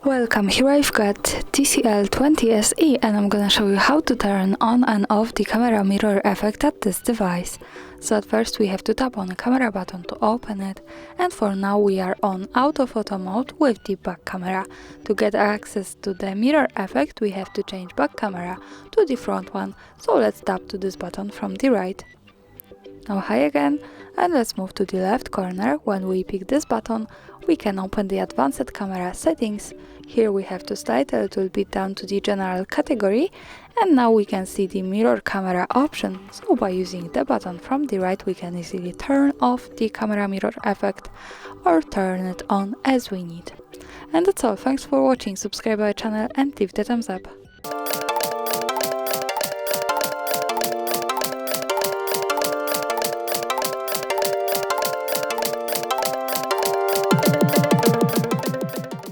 Welcome, here I've got TCL 20SE and I'm gonna show you how to turn on and off the camera mirror effect at this device. So at first we have to tap on the camera button to open it, and for now we are on out of auto mode with the back camera. To get access to the mirror effect we have to change back camera to the front one, so let's tap to this button from the right. Now hi again, and let's move to the left corner. When we pick this button, we can open the advanced camera settings. Here we have to slide a little bit down to the general category, and now we can see the mirror camera option. So by using the button from the right, we can easily turn off the camera mirror effect or turn it on as we need. And that's all, thanks for watching, subscribe our channel and leave the thumbs up.